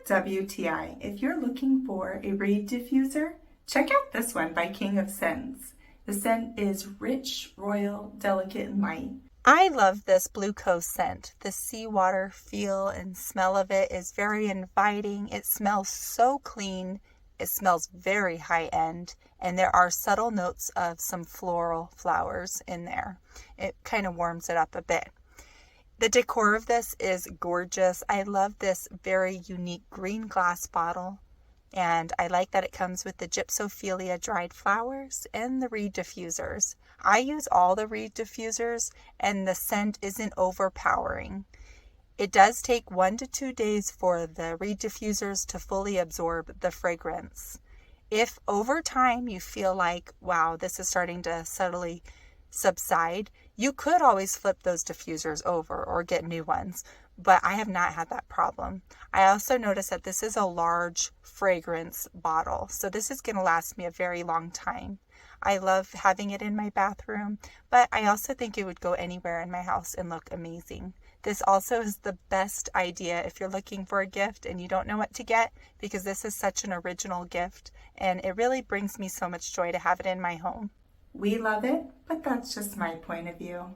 WTI, if you're looking for a reed diffuser, check out this one by King of Scents. The scent is rich, royal, delicate, and light. I love this Blue Coast scent. The seawater feel and smell of it is very inviting. It smells so clean. It smells very high end, and there are subtle notes of some floral flowers in there. It kind of warms it up a bit. The decor of this is gorgeous. I love this very unique green glass bottle, and I like that it comes with the gypsophilia dried flowers and the reed diffusers. I use all the reed diffusers, and the scent isn't overpowering. It does take 1 to 2 days for the reed diffusers to fully absorb the fragrance. If over time you feel like, wow, this is starting to subtly subside, you could always flip those diffusers over or get new ones, but I have not had that problem. I also noticed that this is a large fragrance bottle, so this is going to last me a very long time. I love having it in my bathroom, but I also think it would go anywhere in my house and look amazing. This also is the best idea if you're looking for a gift and you don't know what to get, because this is such an original gift and it really brings me so much joy to have it in my home. We love it, but that's just my point of view.